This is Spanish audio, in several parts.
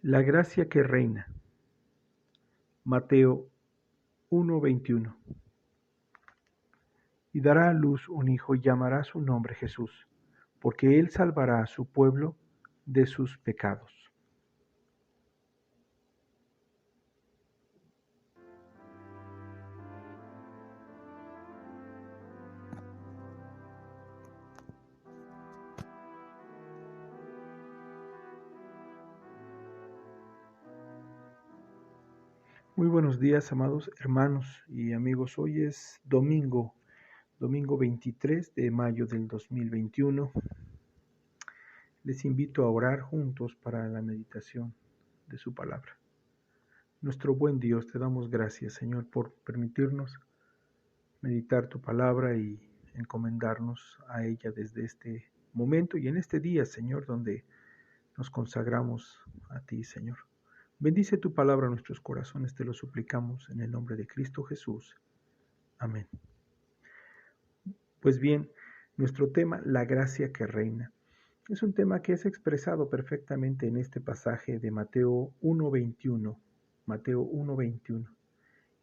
La gracia que reina. Mateo 1:21. Y dará a luz un hijo y llamará su nombre Jesús, porque él salvará a su pueblo de sus pecados. Muy buenos días, amados hermanos y amigos. Hoy es domingo 23 de mayo del 2021. Les invito a orar juntos para la meditación de su palabra. Nuestro buen Dios, te damos gracias, Señor, por permitirnos meditar tu palabra y encomendarnos a ella desde este momento y en este día, Señor, donde nos consagramos a ti, Señor. Bendice tu palabra a nuestros corazones, te lo suplicamos en el nombre de Cristo Jesús. Amén. Pues bien, nuestro tema, la gracia que reina, es un tema que es expresado perfectamente en este pasaje de Mateo 1:21. Mateo 1:21.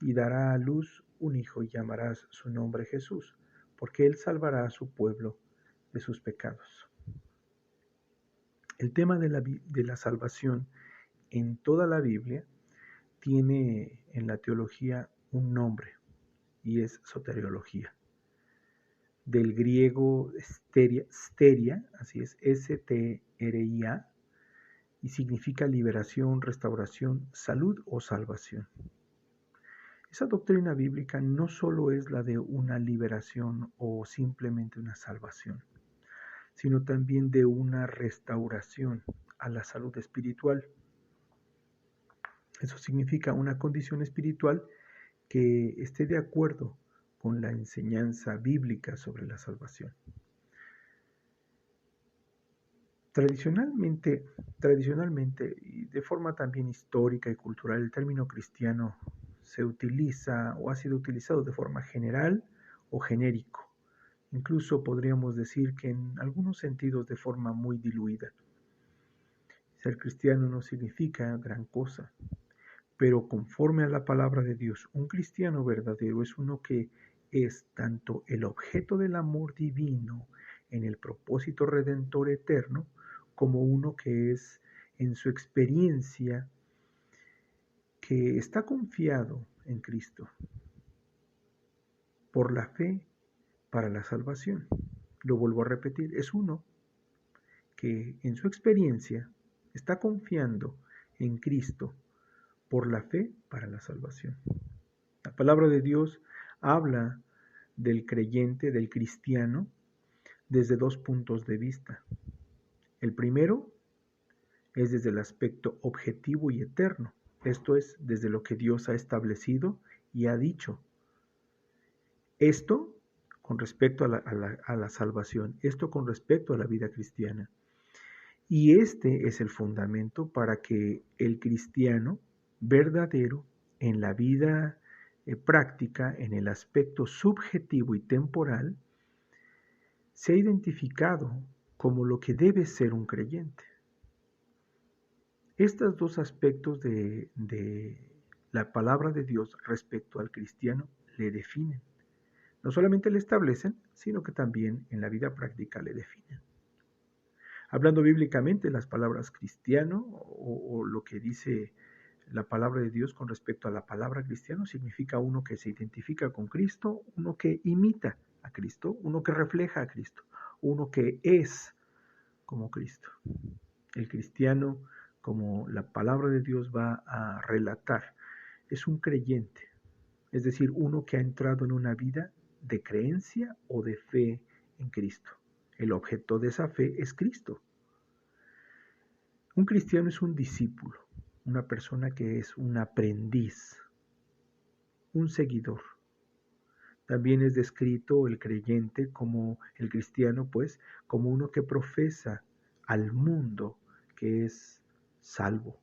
Y dará a luz un hijo y llamarás su nombre Jesús, porque él salvará a su pueblo de sus pecados. El tema de la salvación en toda la Biblia tiene en la teología un nombre y es soteriología. Del griego steria, así es, S-T-R-I-A, y significa liberación, restauración, salud o salvación. Esa doctrina bíblica no solo es la de una liberación o simplemente una salvación, sino también de una restauración a la salud espiritual. Eso significa una condición espiritual que esté de acuerdo con la enseñanza bíblica sobre la salvación. Tradicionalmente y de forma también histórica y cultural, el término cristiano se utiliza o ha sido utilizado de forma general o genérico. Incluso podríamos decir que en algunos sentidos de forma muy diluida. Ser cristiano no significa gran cosa, pero conforme a la palabra de Dios, un cristiano verdadero es uno que es tanto el objeto del amor divino en el propósito redentor eterno, como uno que es en su experiencia, que está confiado en Cristo por la fe para la salvación. Lo vuelvo a repetir, es uno que en su experiencia está confiando en Cristo por la fe para la salvación. La palabra de Dios habla del creyente, del cristiano, desde dos puntos de vista. El primero es desde el aspecto objetivo y eterno, esto es, desde lo que Dios ha establecido y ha dicho. Esto con respecto a la salvación, esto con respecto a la vida cristiana. Y este es el fundamento para que el cristiano verdadero en la vida práctica, en el aspecto subjetivo y temporal, sea identificado como lo que debe ser un creyente. Estos dos aspectos de la palabra de Dios respecto al cristiano le definen. No solamente le establecen, sino que también en la vida práctica le definen. Hablando bíblicamente, las palabras cristiano o lo que dice la palabra de Dios con respecto a la palabra cristiano significa uno que se identifica con Cristo, uno que imita a Cristo, uno que refleja a Cristo, uno que es como Cristo. El cristiano, como la palabra de Dios va a relatar, es un creyente, es decir, uno que ha entrado en una vida de creencia o de fe en Cristo. El objeto de esa fe es Cristo. Un cristiano es un discípulo, una persona que es un aprendiz, un seguidor. También es descrito el creyente como el cristiano, pues, como uno que profesa al mundo que es salvo.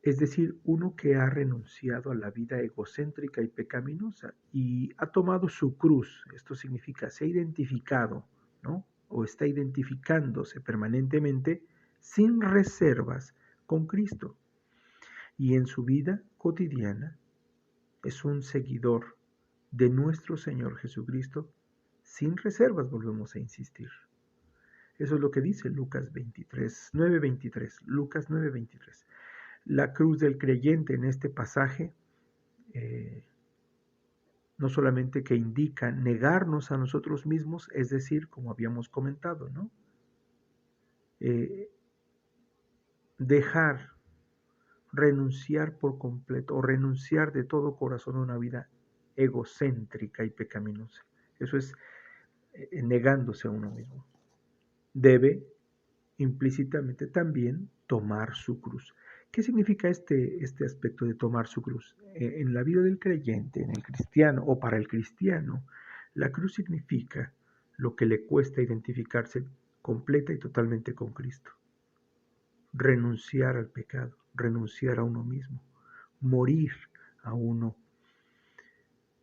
Es decir, uno que ha renunciado a la vida egocéntrica y pecaminosa y ha tomado su cruz. Esto significa, se ha identificado, ¿no? O está identificándose permanentemente sin reservas con Cristo. Y en su vida cotidiana es un seguidor de nuestro Señor Jesucristo sin reservas, volvemos a insistir. Eso es lo que dice Lucas 9:23. Lucas 9:23. La cruz del creyente en este pasaje no solamente que indica negarnos a nosotros mismos, es decir, como habíamos comentado, ¿no? Dejar, renunciar por completo o renunciar de todo corazón a una vida egocéntrica y pecaminosa. Eso es negándose a uno mismo. Debe implícitamente también tomar su cruz. ¿Qué significa este aspecto de tomar su cruz? En la vida del creyente, en el cristiano o para el cristiano, la cruz significa lo que le cuesta identificarse completa y totalmente con Cristo. Renunciar al pecado, renunciar a uno mismo, morir a uno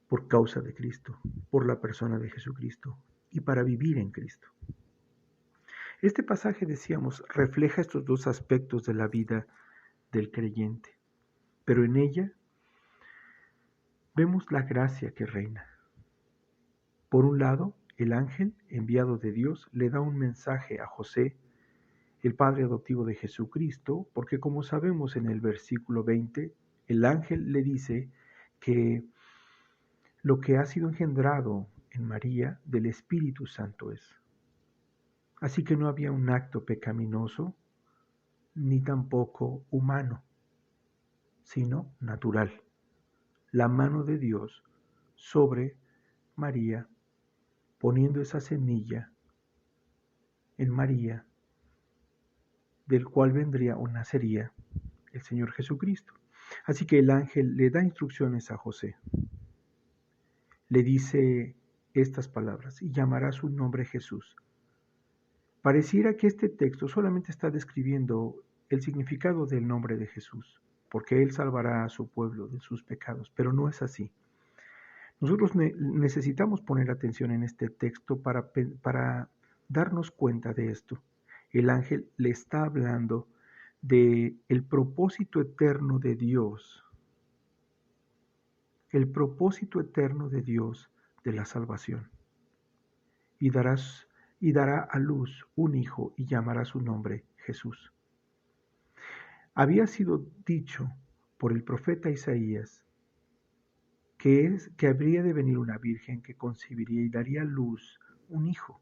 por causa de Cristo, por la persona de Jesucristo y para vivir en Cristo. Este pasaje, decíamos, refleja estos dos aspectos de la vida del creyente, pero en ella vemos la gracia que reina. Por un lado, el ángel enviado de Dios le da un mensaje a José, el padre adoptivo de Jesucristo, porque como sabemos en el versículo 20, el ángel le dice que lo que ha sido engendrado en María del Espíritu Santo es. Así que no había un acto pecaminoso ni tampoco humano, sino natural. La mano de Dios sobre María, poniendo esa semilla en María, del cual vendría o nacería el Señor Jesucristo. Así que el ángel le da instrucciones a José. Le dice estas palabras, y llamará su nombre Jesús. Pareciera que este texto solamente está describiendo el significado del nombre de Jesús, porque Él salvará a su pueblo de sus pecados, pero no es así. Nosotros necesitamos poner atención en este texto para darnos cuenta de esto. El ángel le está hablando de el propósito eterno de Dios, el propósito eterno de Dios de la salvación. Y dará a luz un hijo y llamará su nombre Jesús. Había sido dicho por el profeta Isaías que habría de venir una virgen que concebiría y daría a luz un hijo,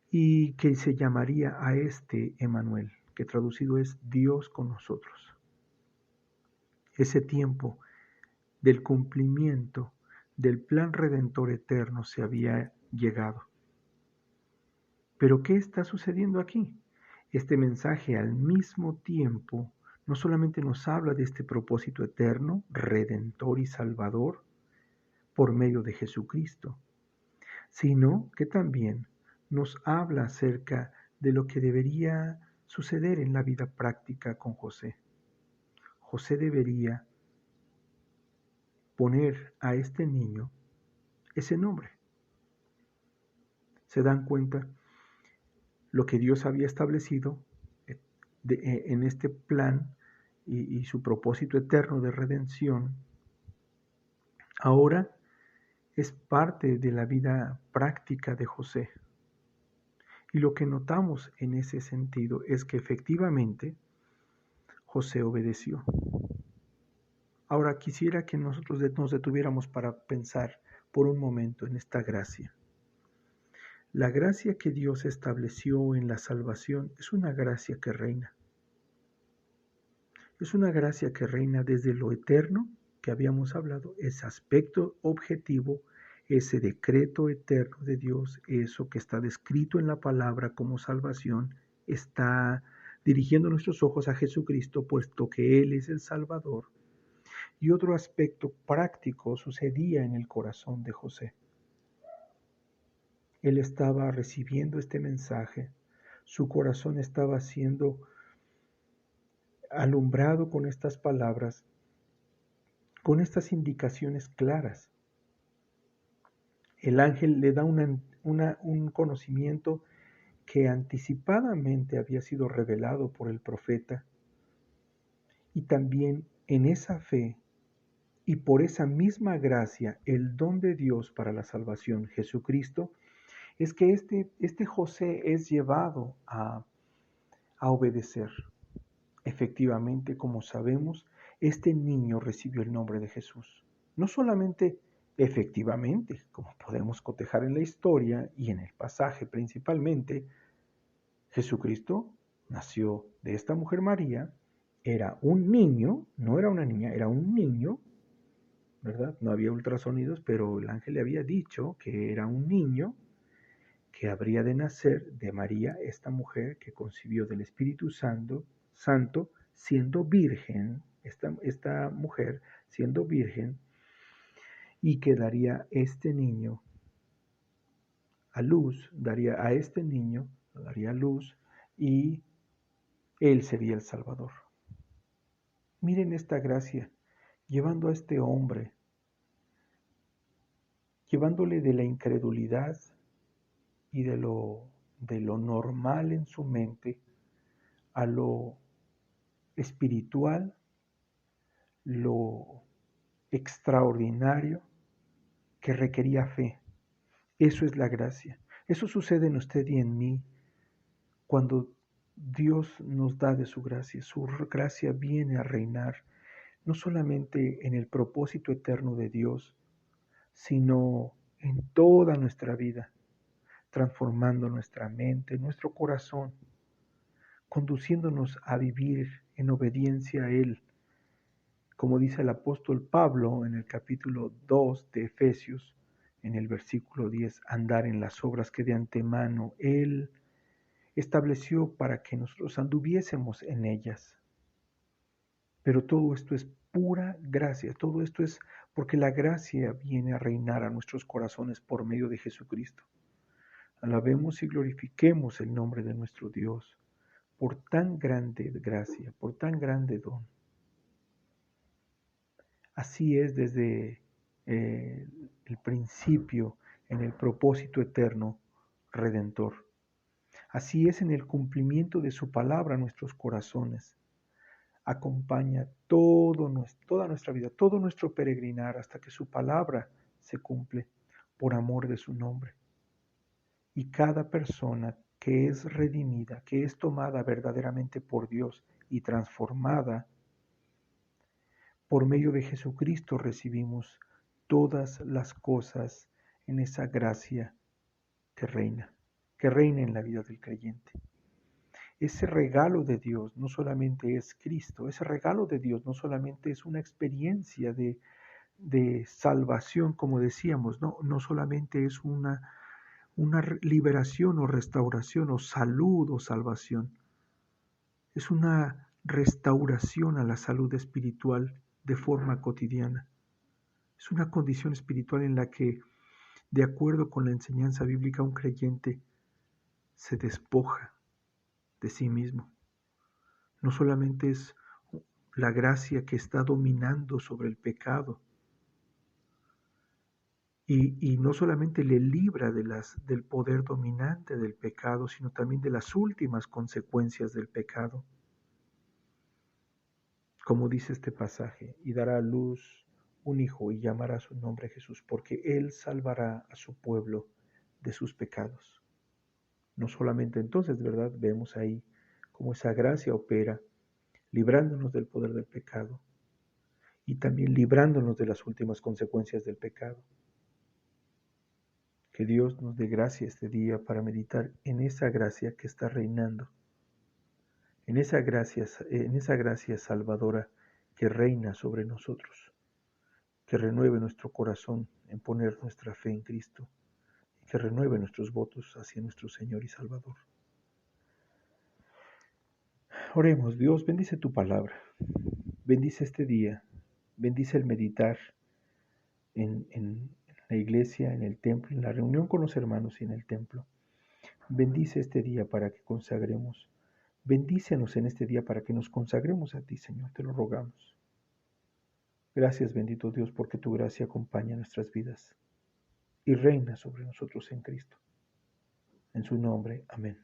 y que se llamaría a este Emmanuel, que traducido es Dios con nosotros. Ese tiempo del cumplimiento del plan redentor eterno se había llegado. Pero ¿qué está sucediendo aquí? Este mensaje al mismo tiempo no solamente nos habla de este propósito eterno, redentor y salvador por medio de Jesucristo, sino que también nos habla acerca de lo que debería suceder en la vida práctica con José. José debería poner a este niño ese nombre. ¿Se dan cuenta? Lo que Dios había establecido en este plan y su propósito eterno de redención, ahora es parte de la vida práctica de José. Y lo que notamos en ese sentido es que efectivamente José obedeció. Ahora quisiera que nosotros nos detuviéramos para pensar por un momento en esta gracia. La gracia que Dios estableció en la salvación es una gracia que reina. Es una gracia que reina desde lo eterno que habíamos hablado, ese aspecto objetivo, ese decreto eterno de Dios, eso que está descrito en la palabra como salvación, está dirigiendo nuestros ojos a Jesucristo, puesto que Él es el Salvador. Y otro aspecto práctico sucedía en el corazón de José. Él estaba recibiendo este mensaje, su corazón estaba siendo alumbrado con estas palabras, con estas indicaciones claras. El ángel le da un conocimiento que anticipadamente había sido revelado por el profeta, y también en esa fe y por esa misma gracia, el don de Dios para la salvación, Jesucristo, es que este José es llevado a obedecer. Efectivamente, como sabemos, este niño recibió el nombre de Jesús. No solamente efectivamente, como podemos cotejar en la historia y en el pasaje principalmente, Jesucristo nació de esta mujer María, era un niño, no era una niña, era un niño, ¿verdad? No había ultrasonidos, pero el ángel le había dicho que era un niño que habría de nacer de María, esta mujer que concibió del Espíritu Santo siendo virgen, esta mujer siendo virgen, y que daría este niño a luz, daría a este niño, daría a luz, y él sería el Salvador. Miren esta gracia, llevando a este hombre, llevándole de la incredulidad y de lo normal en su mente a lo espiritual, lo extraordinario que requería fe. Eso es la gracia. Eso sucede en usted y en mí cuando Dios nos da de su gracia. Su gracia viene a reinar no solamente en el propósito eterno de Dios, sino en toda nuestra vida, transformando nuestra mente, nuestro corazón, conduciéndonos a vivir en obediencia a Él. Como dice el apóstol Pablo en el capítulo 2 de Efesios, en el versículo 10, andar en las obras que de antemano Él estableció para que nosotros anduviésemos en ellas. Pero todo esto es pura gracia, todo esto es porque la gracia viene a reinar a nuestros corazones por medio de Jesucristo. Alabemos y glorifiquemos el nombre de nuestro Dios por tan grande gracia, por tan grande don. Así es desde el principio en el propósito eterno redentor. Así es en el cumplimiento de su palabra a nuestros corazones. Acompaña toda nuestra vida, todo nuestro peregrinar hasta que su palabra se cumple por amor de su nombre. Y cada persona que es redimida, que es tomada verdaderamente por Dios y transformada, por medio de Jesucristo recibimos todas las cosas en esa gracia que reina en la vida del creyente. Ese regalo de Dios no solamente es Cristo, ese regalo de Dios no solamente es una experiencia de salvación, como decíamos, no solamente es una liberación o restauración o salud o salvación, es una restauración a la salud espiritual de forma cotidiana. Es una condición espiritual en la que, de acuerdo con la enseñanza bíblica, un creyente se despoja de sí mismo. No solamente es la gracia que está dominando sobre el pecado y no solamente le libra del poder dominante del pecado, sino también de las últimas consecuencias del pecado. Como dice este pasaje, y dará a luz un hijo y llamará su nombre Jesús, porque él salvará a su pueblo de sus pecados. No solamente entonces, ¿verdad? Vemos ahí cómo esa gracia opera, librándonos del poder del pecado y también librándonos de las últimas consecuencias del pecado. Que Dios nos dé gracia este día para meditar en esa gracia que está reinando, en esa gracia salvadora que reina sobre nosotros, que renueve nuestro corazón en poner nuestra fe en Cristo, y que renueve nuestros votos hacia nuestro Señor y Salvador. Oremos. Dios, bendice tu palabra, bendice este día, bendice el meditar en la iglesia, en el templo, en la reunión con los hermanos y en el templo. Bendice este día para que consagremos. Bendícenos en este día para que nos consagremos a ti, Señor, te lo rogamos. Gracias, bendito Dios, porque tu gracia acompaña nuestras vidas y reina sobre nosotros en Cristo. En su nombre, amén.